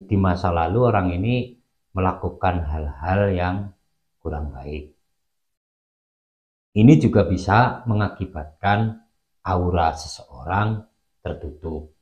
di masa lalu orang ini melakukan hal-hal yang kurang baik. Ini juga bisa mengakibatkan aura seseorang tertutup.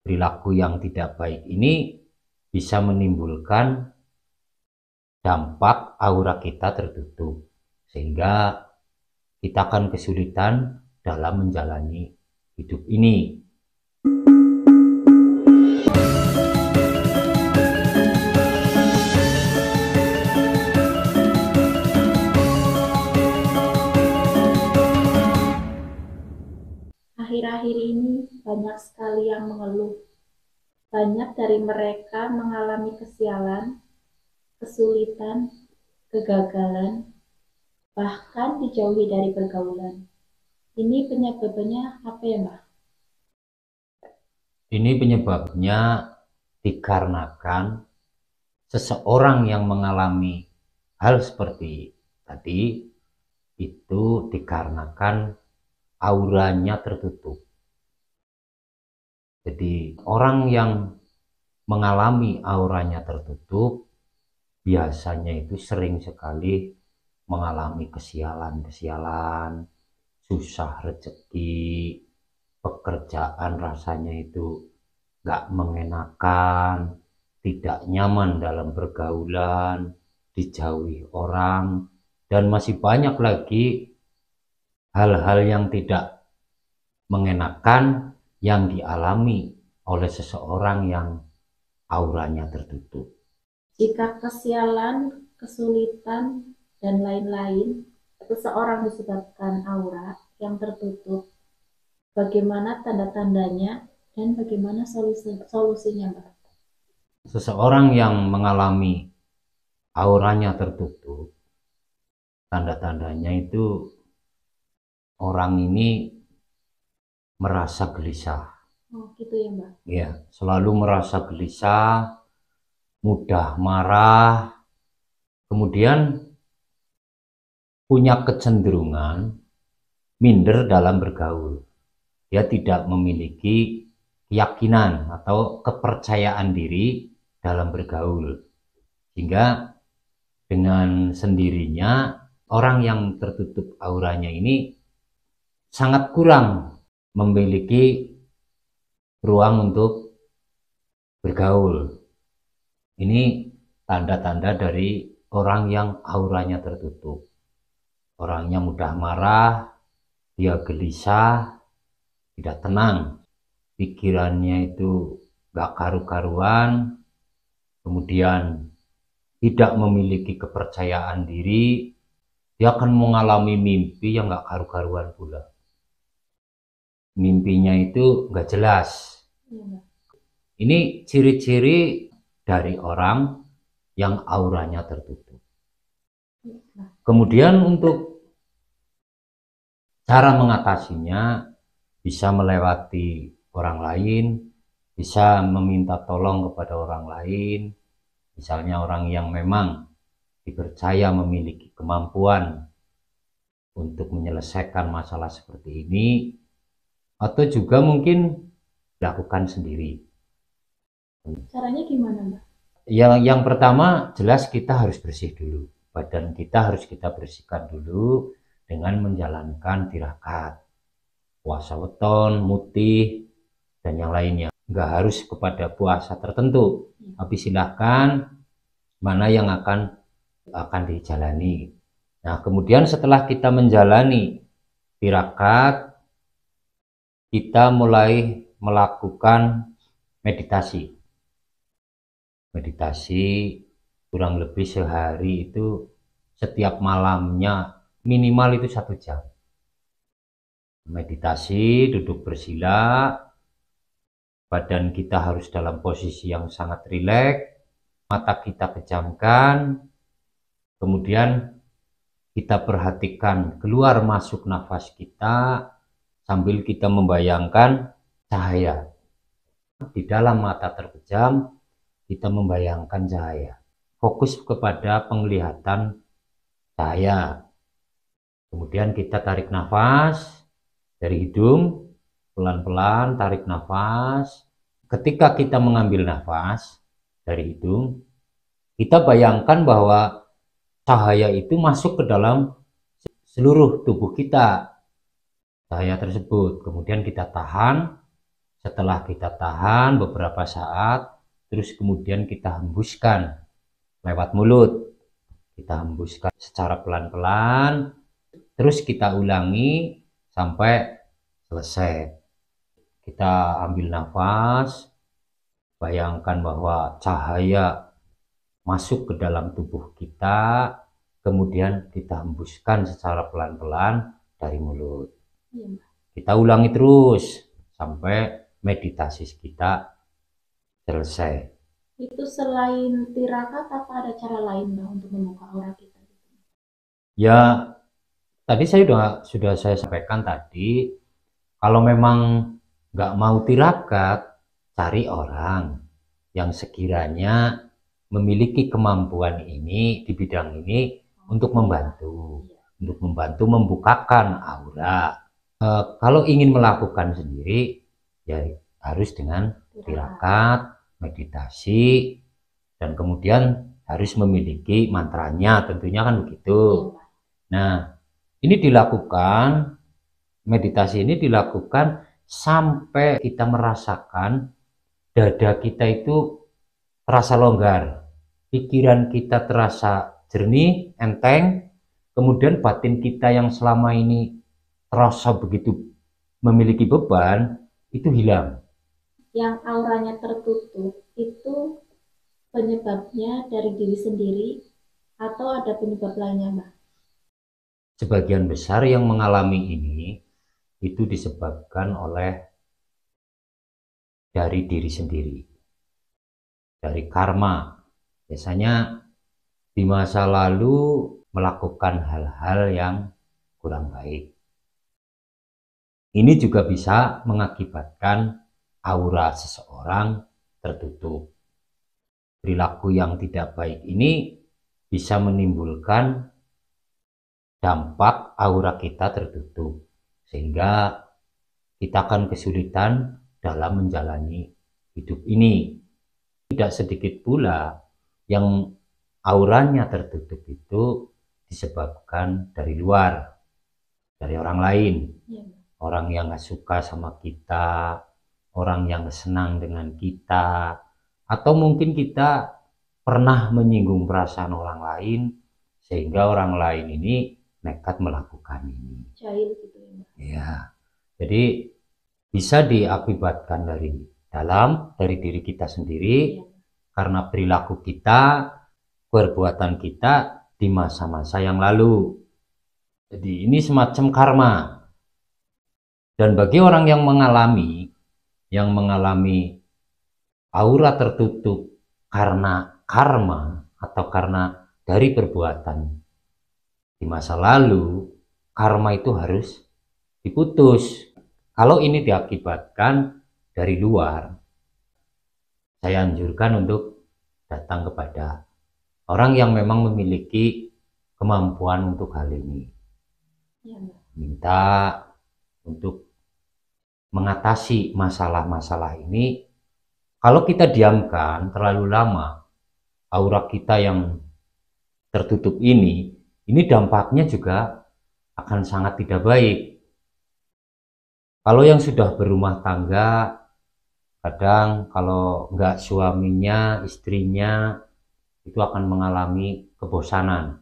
Perilaku yang tidak baik ini bisa menimbulkan dampak aura kita tertutup, sehingga kita akan kesulitan dalam menjalani hidup ini. Akhir-akhir ini banyak sekali yang mengeluh. Banyak dari mereka mengalami kesialan, kesulitan, kegagalan, bahkan dijauhi dari pergaulan. Ini penyebabnya apa ya, Mbak? Ini penyebabnya dikarenakan seseorang yang mengalami hal seperti tadi itu dikarenakan auranya tertutup. Jadi orang yang mengalami auranya tertutup biasanya itu sering sekali mengalami kesialan-kesialan, susah rezeki, pekerjaan rasanya itu gak mengenakan, tidak nyaman dalam pergaulan, dijauhi orang, dan masih banyak lagi hal-hal yang tidak mengenakan yang dialami oleh seseorang yang auranya tertutup. Jika kesialan, kesulitan, dan lain-lain, seseorang disebabkan aura yang tertutup, bagaimana tanda-tandanya dan bagaimana solusinya, Mbak? Seseorang yang mengalami auranya tertutup, tanda-tandanya itu orang ini merasa gelisah. Oh, gitu ya, Mbak? Ya, selalu merasa gelisah, mudah marah, kemudian punya kecenderungan minder dalam bergaul. Dia tidak memiliki keyakinan atau kepercayaan diri dalam bergaul. Sehingga dengan sendirinya orang yang tertutup auranya ini sangat kurang memiliki ruang untuk bergaul. Ini tanda-tanda dari orang yang auranya tertutup. Orangnya mudah marah, dia gelisah, tidak tenang, pikirannya itu gak karu-karuan, kemudian tidak memiliki kepercayaan diri, dia akan mengalami mimpi yang gak karu-karuan pula. Mimpinya itu gak jelas. Ini ciri-ciri dari orang yang auranya tertutup. Kemudian untuk cara mengatasinya bisa melewati orang lain, bisa meminta tolong kepada orang lain, misalnya orang yang memang dipercaya memiliki kemampuan untuk menyelesaikan masalah seperti ini, atau juga mungkin dilakukan sendiri. Caranya gimana, Mbak? Yang pertama jelas kita harus bersih dulu, badan kita harus kita bersihkan dulu dengan menjalankan tirakat, puasa weton, mutih, dan yang lainnya. Nggak harus kepada puasa tertentu, tapi silahkan mana yang akan dijalani. Nah, kemudian setelah kita menjalani tirakat, kita mulai melakukan meditasi. Meditasi kurang lebih sehari itu setiap malamnya minimal itu 1 jam. Meditasi, duduk bersila, badan kita harus dalam posisi yang sangat rileks, mata kita pejamkan, kemudian kita perhatikan keluar masuk nafas kita sambil kita membayangkan cahaya. Di dalam mata terpejam, kita membayangkan cahaya. Fokus kepada penglihatan cahaya. Kemudian kita tarik nafas dari hidung, pelan-pelan tarik nafas. Ketika kita mengambil nafas, dari hidung, kita bayangkan bahwa cahaya itu masuk ke dalam seluruh tubuh kita, cahaya tersebut. Kemudian kita tahan, setelah kita tahan beberapa saat, terus kemudian kita hembuskan lewat mulut. Kita hembuskan secara pelan-pelan, terus kita ulangi sampai selesai. Kita ambil nafas, bayangkan bahwa cahaya masuk ke dalam tubuh kita, kemudian kita hembuskan secara pelan-pelan dari mulut. Iya, Mbak. Kita ulangi terus sampai meditasi kita selesai. Itu selain tirakat, apa ada cara lain, Mbak, untuk membuka aura kita? Ya, tadi sudah saya sampaikan tadi, kalau memang nggak mau tirakat, cari orang yang sekiranya memiliki kemampuan ini di bidang ini untuk membantu membukakan aura. Kalau ingin melakukan sendiri, ya harus dengan tirakat, meditasi, dan kemudian harus memiliki mantranya, tentunya kan begitu. Nah, ini dilakukan, meditasi ini dilakukan sampai kita merasakan dada kita itu terasa longgar, pikiran kita terasa jernih, enteng, kemudian batin kita yang selama ini terasa begitu memiliki beban, itu hilang. Yang auranya tertutup itu penyebabnya dari diri sendiri atau ada penyebab lainnya, Mbak? Sebagian besar yang mengalami ini itu disebabkan oleh dari diri sendiri, dari karma. Biasanya di masa lalu melakukan hal-hal yang kurang baik. Ini juga bisa mengakibatkan aura seseorang tertutup. Perilaku yang tidak baik ini bisa menimbulkan dampak aura kita tertutup, sehingga kita akan kesulitan dalam menjalani hidup ini. Tidak sedikit pula yang auranya tertutup itu disebabkan dari luar, dari orang lain. Orang yang gak suka sama kita, orang yang senang dengan kita, atau mungkin kita pernah menyinggung perasaan orang lain, sehingga orang lain ini nekat melakukan ini. Jahil gitu ya, Mbak? Ya, jadi bisa diakibatkan dari dalam, dari diri kita sendiri, karena perilaku kita, perbuatan kita di masa-masa yang lalu. Jadi ini semacam karma. Dan bagi orang yang mengalami aura tertutup karena karma atau karena dari perbuatan di masa lalu, karma itu harus diputus. Kalau ini diakibatkan dari luar, saya anjurkan untuk datang kepada orang yang memang memiliki kemampuan untuk hal ini. Minta untuk mengatasi masalah-masalah ini. Kalau kita diamkan terlalu lama, aura kita yang tertutup ini dampaknya juga akan sangat tidak baik. Kalau yang sudah berumah tangga, kadang kalau enggak suaminya, istrinya itu akan mengalami kebosanan,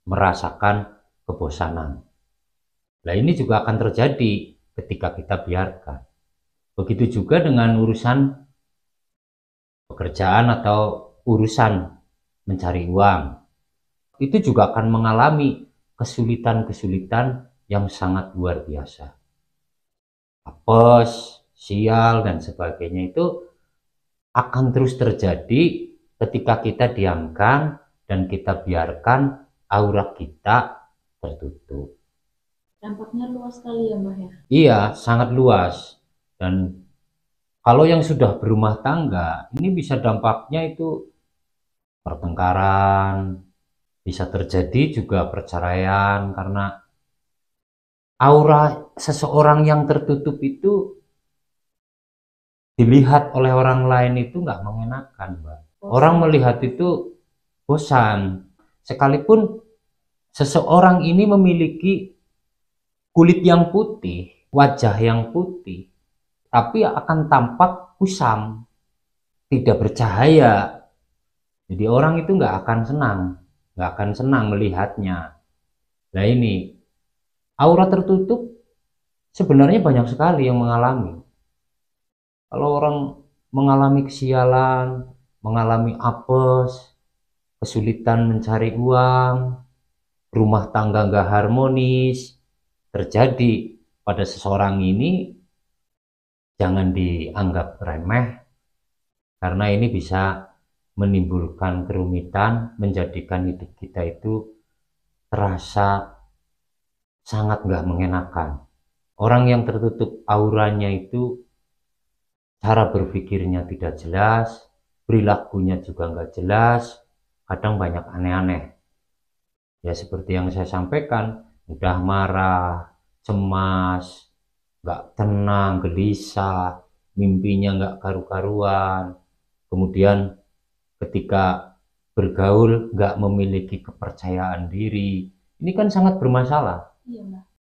merasakan kebosanan. Nah, ini juga akan terjadi ketika kita biarkan. Begitu juga dengan urusan pekerjaan atau urusan mencari uang. Itu juga akan mengalami kesulitan-kesulitan yang sangat luar biasa. Apes, sial, dan sebagainya itu akan terus terjadi ketika kita diamkan dan kita biarkan aura kita tertutup. Dampaknya luas sekali ya, Mbak ya? Iya, sangat luas. Dan kalau yang sudah berumah tangga, ini bisa dampaknya itu pertengkaran, bisa terjadi juga perceraian, karena aura seseorang yang tertutup itu dilihat oleh orang lain itu nggak mengenakan, Mbak. Orang melihat itu bosan. Sekalipun seseorang ini memiliki kulit yang putih, wajah yang putih, tapi akan tampak kusam, tidak bercahaya. Jadi orang itu nggak akan senang melihatnya. Nah ini, aura tertutup sebenarnya banyak sekali yang mengalami. Kalau orang mengalami kesialan, mengalami apes, kesulitan mencari uang, rumah tangga nggak harmonis, terjadi pada seseorang ini, jangan dianggap remeh, karena ini bisa menimbulkan kerumitan, menjadikan hidup kita itu terasa sangat nggak mengenakan. Orang yang tertutup auranya itu cara berpikirnya tidak jelas, perilakunya juga nggak jelas, kadang banyak aneh-aneh. Ya seperti yang saya sampaikan, mudah marah, cemas, nggak tenang, gelisah, mimpinya nggak karu-karuan, kemudian ketika bergaul nggak memiliki kepercayaan diri. Ini kan sangat bermasalah. Iya, Mbak.